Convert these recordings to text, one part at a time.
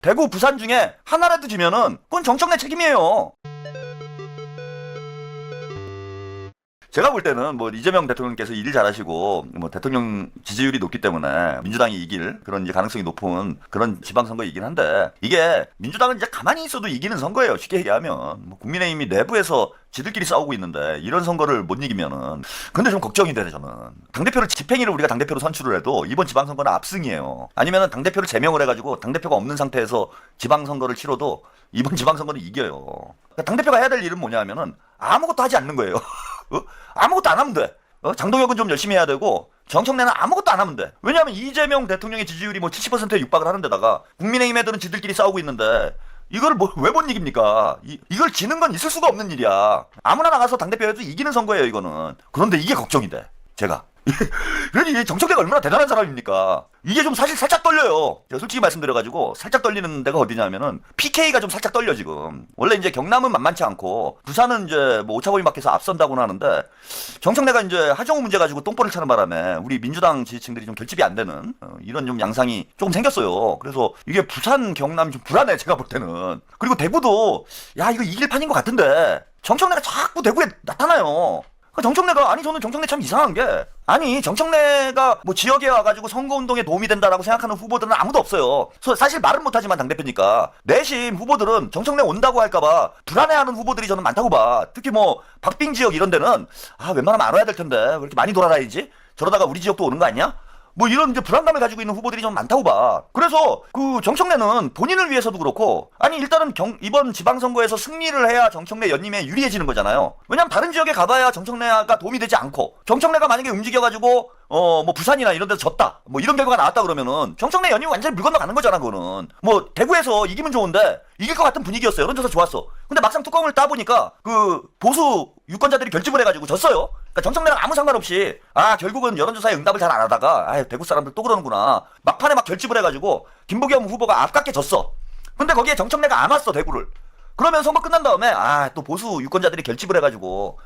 대구, 부산 중에 하나라도 지면은 그건 정청래 책임이에요. 제가 볼 때는 뭐 이재명 대통령께서 일을 잘하시고 뭐 대통령 지지율이 높기 때문에 민주당이 이길 그런 이제 가능성이 높은 그런 지방선거이긴 한데, 이게 민주당은 이제 가만히 있어도 이기는 선거예요. 쉽게 얘기하면 뭐 국민의힘이 내부에서 지들끼리 싸우고 있는데 이런 선거를 못 이기면은. 근데 좀 걱정이 되네 저는. 당대표를 집행위를 우리가 당대표로 선출을 해도 이번 지방선거는 압승이에요. 아니면은 당대표를 제명을 해가지고 당대표가 없는 상태에서 지방선거를 치러도 이번 지방선거는 이겨요. 그러니까 당대표가 해야 될 일은 뭐냐 하면은 아무것도 하지 않는 거예요. 아무것도 안 하면 돼. 장동혁은 좀 열심히 해야 되고 정청래는 아무것도 안 하면 돼. 왜냐하면 이재명 대통령의 지지율이 뭐 70%에 육박을 하는 데다가 국민의힘 애들은 지들끼리 싸우고 있는데 이걸 뭐 왜 못 이깁니까? 이걸 지는 건 있을 수가 없는 일이야. 아무나 나가서 당대표 해도 이기는 선거예요 이거는. 그런데 이게 걱정이 돼 제가. 그러니 정청래가 얼마나 대단한 사람입니까? 이게 좀 사실 살짝 떨려요. 제가 솔직히 말씀드려가지고 살짝 떨리는 데가 어디냐면은 PK가 좀 살짝 떨려 지금. 원래 이제 경남은 만만치 않고 부산은 이제 뭐 오차범위 밖에서 앞선다고는 하는데, 정청래가 이제 하정우 문제 가지고 똥볼을 차는 바람에 우리 민주당 지지층들이 좀 결집이 안 되는 이런 좀 양상이 조금 생겼어요. 그래서 이게 부산, 경남이 좀 불안해 제가 볼 때는. 그리고 대구도 야 이거 이길 판인 것 같은데 정청래가 자꾸 대구에 나타나요. 정청래가, 아니 저는 정청래 참 이상한 게, 아니 정청래가 뭐 지역에 와가지고 선거운동에 도움이 된다라고 생각하는 후보들은 아무도 없어요. 사실 말은 못하지만 당대표니까 내심 후보들은 정청래 온다고 할까봐 불안해하는 후보들이 저는 많다고 봐. 특히 뭐 박빙 지역 이런 데는 아 웬만하면 안 와야 될 텐데 왜 이렇게 많이 돌아다니지? 저러다가 우리 지역도 오는 거 아니야? 뭐 이런 이제 불안감을 가지고 있는 후보들이 좀 많다고 봐. 그래서 그 정청래는 본인을 위해서도 그렇고, 아니 일단은 이번 지방선거에서 승리를 해야 정청래 연임에 유리해지는 거잖아요. 왜냐면 다른 지역에 가봐야 정청래가 도움이 되지 않고, 정청래가 만약에 움직여가지고 뭐 부산이나 이런 데서 졌다 뭐 이런 결과가 나왔다 그러면은 정청래 연임이 완전히 물 건너가는 거잖아. 그거는 뭐 대구에서 이기면 좋은데 이길 것 같은 분위기였어요. 여론조사 좋았어. 근데 막상 뚜껑을 따보니까 그 보수 유권자들이 결집을 해가지고 졌어요. 그러니까 정청래랑 아무 상관없이 결국은 여론조사에 응답을 잘 안 하다가 대구 사람들 또 그러는구나 막판에 막 결집을 해가지고 김부겸 후보가 아깝게 졌어. 근데 거기에 정청래가 안 왔어 대구를. 그러면 선거 끝난 다음에 또 보수 유권자들이 결집을 해가지고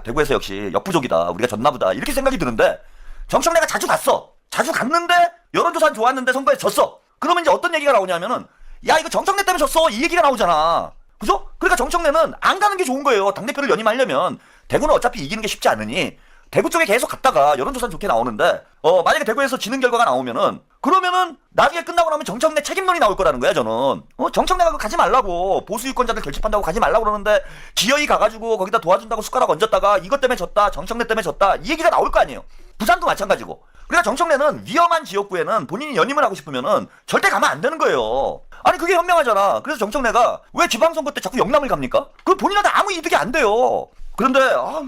대구에서 역시 역부족이다 우리가 졌나보다 이렇게 생각이 드는데, 정청래가 자주 갔어. 자주 갔는데 여론조사는 좋았는데 선거에 졌어. 그러면 이제 어떤 얘기가 나오냐면은 야 이거 정청래 때문에 졌어 이 얘기가 나오잖아. 그죠? 그러니까 정청래는 안 가는 게 좋은 거예요. 당대표를 연임하려면. 대구는 어차피 이기는 게 쉽지 않으니 대구 쪽에 계속 갔다가 여론조사는 좋게 나오는데 만약에 대구에서 지는 결과가 나오면은, 그러면은 나중에 끝나고 나면 정청래 책임론이 나올 거라는 거야 저는. 정청래가 가지 말라고, 보수 유권자들 결집한다고 가지 말라고 그러는데 기어이 가가지고 거기다 도와준다고 숟가락 얹었다가 이것 때문에 졌다 정청래 때문에 졌다 이 얘기가 나올 거 아니에요. 부산도 마찬가지고. 그러니까 정청래는 위험한 지역구에는 본인이 연임을 하고 싶으면은 절대 가면 안 되는 거예요. 아니 그게 현명하잖아. 그래서 정청래가 왜 지방선거 때 자꾸 영남을 갑니까? 그 본인한테 아무 이득이 안 돼요. 그런데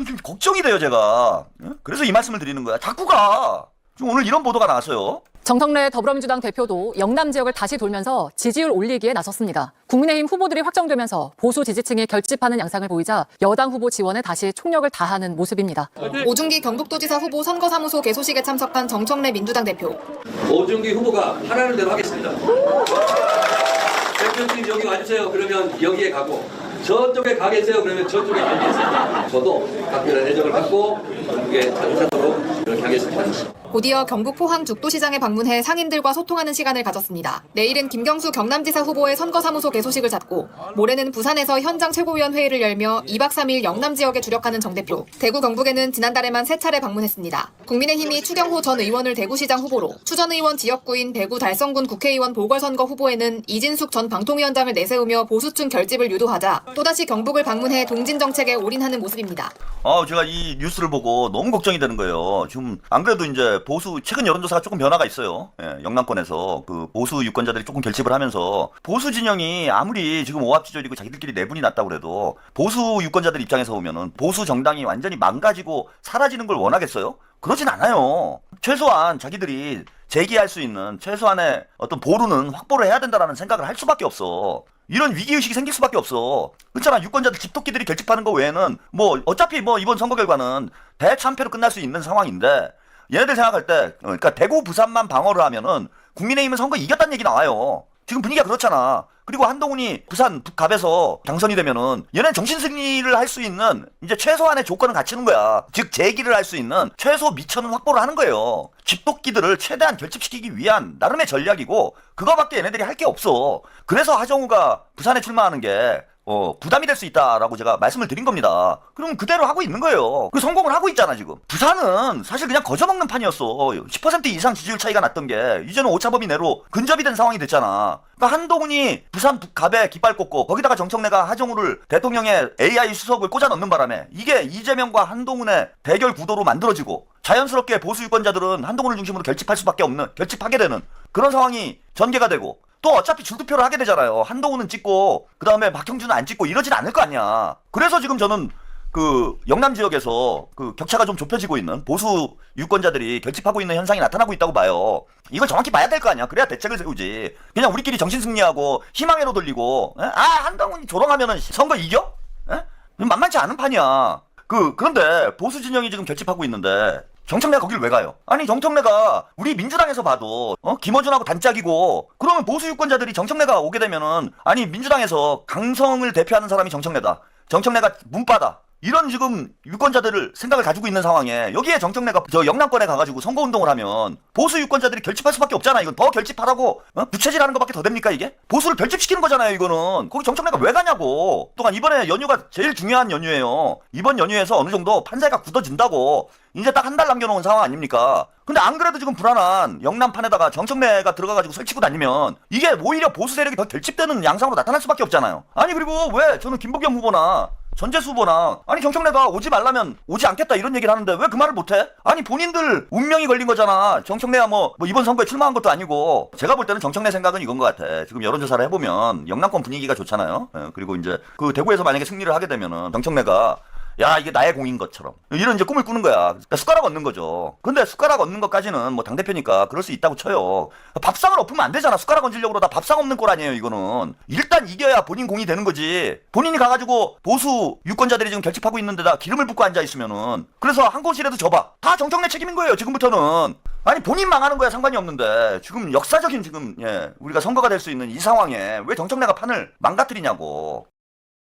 좀 걱정이 돼요 제가. 그래서 이 말씀을 드리는 거야. 자꾸 가. 지금 오늘 이런 보도가 나왔어요. 정청래 더불어민주당 대표도 영남 지역을 다시 돌면서 지지율 올리기에 나섰습니다. 국민의힘 후보들이 확정되면서 보수 지지층이 결집하는 양상을 보이자 여당 후보 지원에 다시 총력을 다하는 모습입니다. 오중기 경북도지사 후보 선거사무소 개소식에 참석한 정청래 민주당 대표. 오중기 후보가 하라는 대로 하겠습니다. 대표님 여기 와주세요. 그러면 여기에 가고, 저쪽에 가 계세요. 그러면 저쪽에 가겠습니다. 저도 각별한 애정을 갖고 전국에 찾아가도록 그렇게 하겠습니다. 곧이어 경북 포항 죽도시장에 방문해 상인들과 소통하는 시간을 가졌습니다. 내일은 김경수 경남지사 후보의 선거사무소 개소식을 잡고, 모레는 부산에서 현장 최고위원 회의를 열며 2박 3일 영남 지역에 주력하는 정 대표. 대구 경북에는 지난달에만 3차례 방문했습니다. 국민의힘이 추경호 전 의원을 대구시장 후보로, 추 전 의원 지역구인 대구 달성군 국회의원 보궐선거 후보에는 이진숙 전 방통위원장을 내세우며 보수층 결집을 유도하자 또다시 경북을 방문해 동진 정책에 올인하는 모습입니다. 제가 이 뉴스를 보고 너무 걱정이 되는 거예요. 지금 안 그래도 이제 보수 최근 여론조사가 조금 변화가 있어요. 영남권에서 그 보수 유권자들이 조금 결집을 하면서, 보수 진영이 아무리 지금 오합지졸이고 자기들끼리 내분이 났다고 그래도 보수 유권자들 입장에서 보면은 보수 정당이 완전히 망가지고 사라지는 걸 원하겠어요? 그러진 않아요. 최소한 자기들이 제기할 수 있는 최소한의 어떤 보루는 확보를 해야 된다라는 생각을 할 수밖에 없어. 이런 위기의식이 생길 수밖에 없어. 그렇잖아. 유권자들 집토끼들이 결집하는 거 외에는 뭐 어차피 뭐 이번 선거 결과는 대참패로 끝날 수 있는 상황인데, 얘네들 생각할 때 그러니까 대구 부산만 방어를 하면은 국민의힘은 선거 이겼다는 얘기 나와요. 지금 분위기가 그렇잖아. 그리고 한동훈이 부산 북갑에서 당선이 되면은 얘는 정신 승리를 할 수 있는 이제 최소한의 조건을 갖추는 거야. 즉 재기를 할 수 있는 최소 미천은 확보를 하는 거예요. 쥐뽑기들을 최대한 결집시키기 위한 나름의 전략이고 그거밖에 얘네들이 할 게 없어. 그래서 하정우가 부산에 출마하는 게 부담이 될 수 있다라고 제가 말씀을 드린 겁니다. 그럼 그대로 하고 있는 거예요. 그 성공을 하고 있잖아 지금. 부산은 사실 그냥 거저먹는 판이었어. 10% 이상 지지율 차이가 났던 게 이제는 오차범위 내로 근접이 된 상황이 됐잖아. 그러니까 한동훈이 부산 북갑에 깃발 꽂고 거기다가 정청래가 하정우를 대통령의 AI 수석을 꽂아 넣는 바람에 이게 이재명과 한동훈의 대결 구도로 만들어지고 자연스럽게 보수 유권자들은 한동훈을 중심으로 결집하게 되는 그런 상황이 전개가 되고 또 어차피 줄투표를 하게 되잖아요. 한동훈은 찍고 그 다음에 박형준은 안 찍고 이러진 않을 거 아니야. 그래서 지금 저는 그 영남 지역에서 그 격차가 좀 좁혀지고 있는 보수 유권자들이 결집하고 있는 현상이 나타나고 있다고 봐요. 이걸 정확히 봐야 될 거 아니야. 그래야 대책을 세우지. 그냥 우리끼리 정신 승리하고 희망회로 돌리고 한동훈이 조롱하면은 선거 이겨? 만만치 않은 판이야. 그런데 보수 진영이 지금 결집하고 있는데 정청래가 거길 왜 가요? 아니 정청래가 우리 민주당에서 봐도 김어준하고 단짝이고 그러면 보수 유권자들이 정청래가 오게 되면은 아니 민주당에서 강성을 대표하는 사람이 정청래다. 정청래가 문바다. 이런 지금 유권자들을 생각을 가지고 있는 상황에 여기에 정청래가 저 영남권에 가가지고 선거운동을 하면 보수 유권자들이 결집할 수밖에 없잖아. 이건 더 결집하라고 부채질하는 것밖에 더 됩니까 이게? 보수를 결집시키는 거잖아요 이거는. 거기 정청래가 왜 가냐고. 또한 이번에 연휴가 제일 중요한 연휴예요. 이번 연휴에서 어느 정도 판세가 굳어진다고 이제 딱 한 달 남겨놓은 상황 아닙니까? 근데 안 그래도 지금 불안한 영남판에다가 정청래가 들어가가지고 설치고 다니면 이게 오히려 보수 세력이 더 결집되는 양상으로 나타날 수밖에 없잖아요. 아니 그리고 왜 저는 김부겸 후보나 전재수 후보나 아니 정청래가 오지 말라면 오지 않겠다 이런 얘기를 하는데 왜 그 말을 못해? 아니 본인들 운명이 걸린 거잖아. 정청래야 뭐 이번 선거에 출마한 것도 아니고. 제가 볼 때는 정청래 생각은 이건 것 같아. 지금 여론조사를 해보면 영남권 분위기가 좋잖아요. 그리고 이제 그 대구에서 만약에 승리를 하게 되면은 정청래가 야 이게 나의 공인 것처럼 이런 이제 꿈을 꾸는 거야. 그러니까 숟가락 얹는 거죠. 근데 숟가락 얹는 것까지는 뭐 당대표니까 그럴 수 있다고 쳐요. 밥상을 엎으면 안 되잖아. 숟가락 얹으려고 그러다 밥상 엎는 꼴 아니에요 이거는. 일단 이겨야 본인 공이 되는 거지. 본인이 가가지고 보수 유권자들이 지금 결집하고 있는 데다 기름을 붓고 앉아있으면은 그래서 한 곳이라도 져봐. 다 정청래 책임인 거예요 지금부터는. 아니 본인 망하는 거야 상관이 없는데 지금 역사적인 지금 우리가 선거가 될 수 있는 이 상황에 왜 정청래가 판을 망가뜨리냐고.